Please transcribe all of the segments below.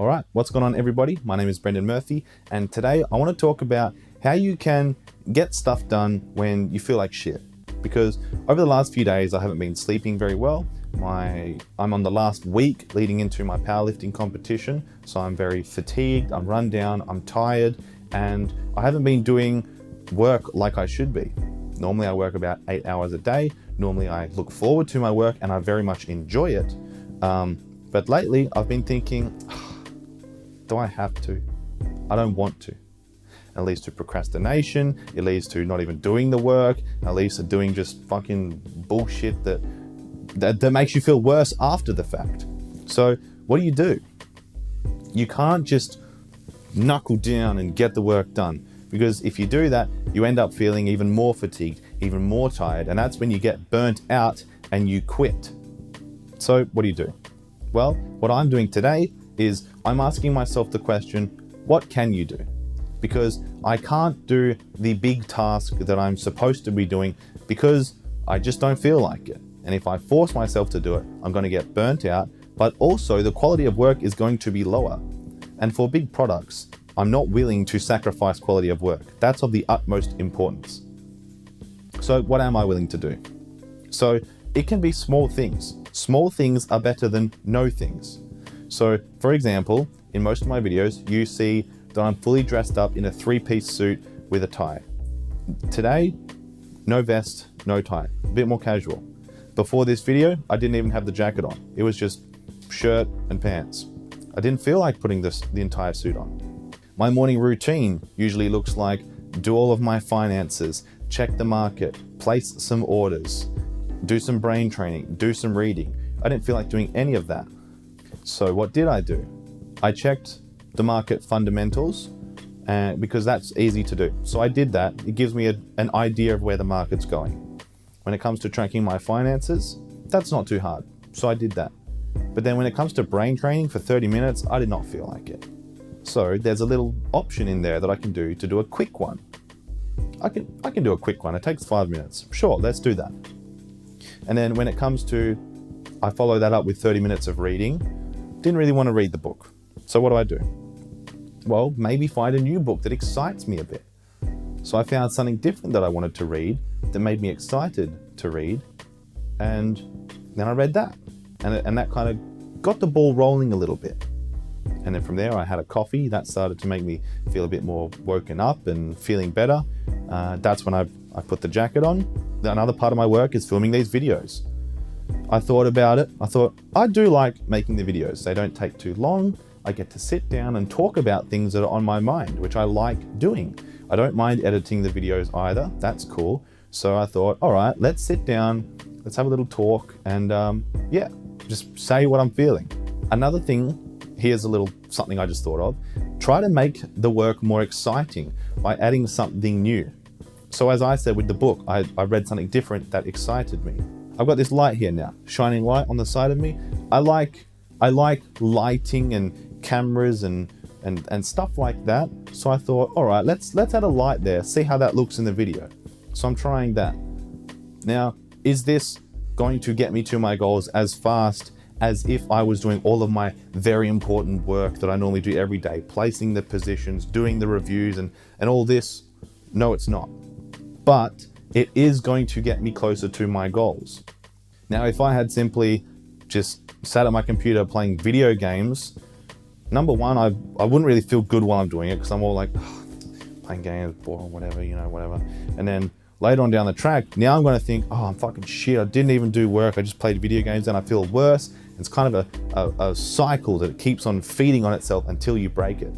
All right, what's going on everybody? My name is Brendan Murphy, and today I want to talk about how you can get stuff done when you feel like shit. Because over the last few days, I haven't been sleeping very well. I'm on the last week leading into my powerlifting competition, so I'm very fatigued, I'm run down, I'm tired, and I haven't been doing work like I should be. Normally I work about 8 hours a day. Normally I look forward to my work and I very much enjoy it. But lately I've been thinking, do I have to? I don't want to. It leads to procrastination. It leads to not even doing the work. It leads to doing just fucking bullshit that makes you feel worse after the fact. So what do? You can't just knuckle down and get the work done, because if you do that, you end up feeling even more fatigued, even more tired, and that's when you get burnt out and you quit. So what do? Well, what I'm doing today is I'm asking myself the question, what can you do? Because I can't do the big task that I'm supposed to be doing because I just don't feel like it. And if I force myself to do it, I'm going to get burnt out, but also the quality of work is going to be lower. And for big products, I'm not willing to sacrifice quality of work. That's of the utmost importance. So what am I willing to do? So it can be small things. Small things are better than no things. So for example, in most of my videos, you see that I'm fully dressed up in a 3-piece suit with a tie. Today, no vest, no tie, a bit more casual. Before this video, I didn't even have the jacket on. It was just shirt and pants. I didn't feel like putting the entire suit on. My morning routine usually looks like do all of my finances, check the market, place some orders, do some brain training, do some reading. I didn't feel like doing any of that. So what did I do? I checked the market fundamentals because that's easy to do. So I did that. It gives me an idea of where the market's going. When it comes to tracking my finances, that's not too hard. So I did that. But then when it comes to brain training for 30 minutes, I did not feel like it. So there's a little option in there that I can do a quick one. I can do a quick one. It takes 5 minutes. Sure, let's do that. And then when it comes to, I follow that up with 30 minutes of reading. Didn't really want to read the book. So what do? Well, maybe find a new book that excites me a bit. So I found something different that I wanted to read that made me excited to read. And then I read that. And that kind of got the ball rolling a little bit. And then from there, I had a coffee. That started to make me feel a bit more woken up and feeling better. That's when I put the jacket on. Another part of my work is filming these videos. I thought about it. I thought, I do like making the videos. They don't take too long. I get to sit down and talk about things that are on my mind, which I like doing. I don't mind editing the videos either. That's cool. So I thought, all right, let's sit down. Let's have a little talk and just say what I'm feeling. Another thing, here's a little something I just thought of. Try to make the work more exciting by adding something new. So as I said with the book, I read something different that excited me. I've got this light here now, shining light on the side of me. I like lighting and cameras and stuff like that. So I thought, all right, let's add a light there, see how that looks in the video. So I'm trying that. Now, is this going to get me to my goals as fast as if I was doing all of my very important work that I normally do every day, placing the positions, doing the reviews and all this? No, it's not. But it is going to get me closer to my goals. Now, if I had simply just sat at my computer playing video games, number one, I wouldn't really feel good while I'm doing it because I'm all like, playing games, boring, whatever. And then later on down the track, now I'm going to think, I'm fucking shit. I didn't even do work. I just played video games and I feel worse. It's kind of a cycle that keeps on feeding on itself until you break it.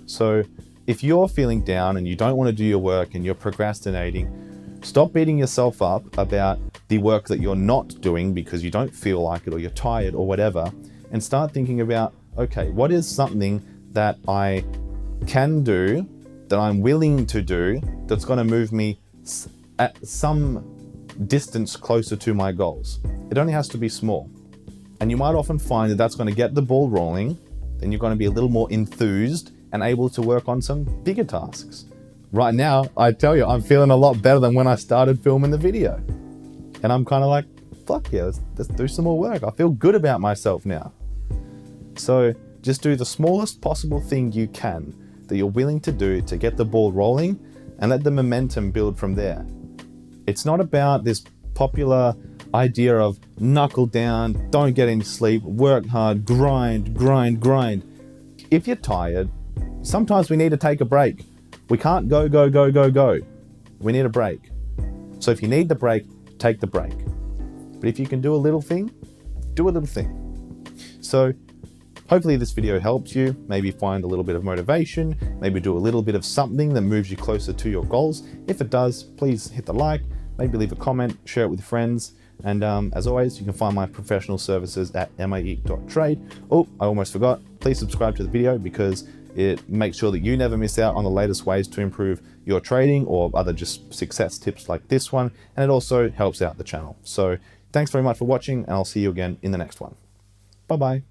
So if you're feeling down and you don't want to do your work and you're procrastinating, stop beating yourself up about the work that you're not doing because you don't feel like it or you're tired or whatever, and start thinking about, okay, what is something that I can do, that I'm willing to do, that's going to move me at some distance closer to my goals. It only has to be small. And you might often find that that's going to get the ball rolling. Then you're going to be a little more enthused and able to work on some bigger tasks. Right now, I tell you, I'm feeling a lot better than when I started filming the video. And I'm kind of like, fuck yeah, let's do some more work. I feel good about myself now. So Just do the smallest possible thing you can that you're willing to do to get the ball rolling and let the momentum build from there. It's not about this popular idea of knuckle down, don't get any sleep, work hard, grind. If you're tired, sometimes we need to take a break. We can't go. We need a break. So if you need the break, take the break. But if you can do a little thing, do a little thing. So hopefully this video helps you, maybe find a little bit of motivation, maybe do a little bit of something that moves you closer to your goals. If it does, please hit the like, maybe leave a comment, share it with friends. And as always, you can find my professional services at mae.trade. Oh, I almost forgot. Please subscribe to the video because it makes sure that you never miss out on the latest ways to improve your trading or other just success tips like this one. And it also helps out the channel. So thanks very much for watching, and I'll see you again in the next one. Bye-bye.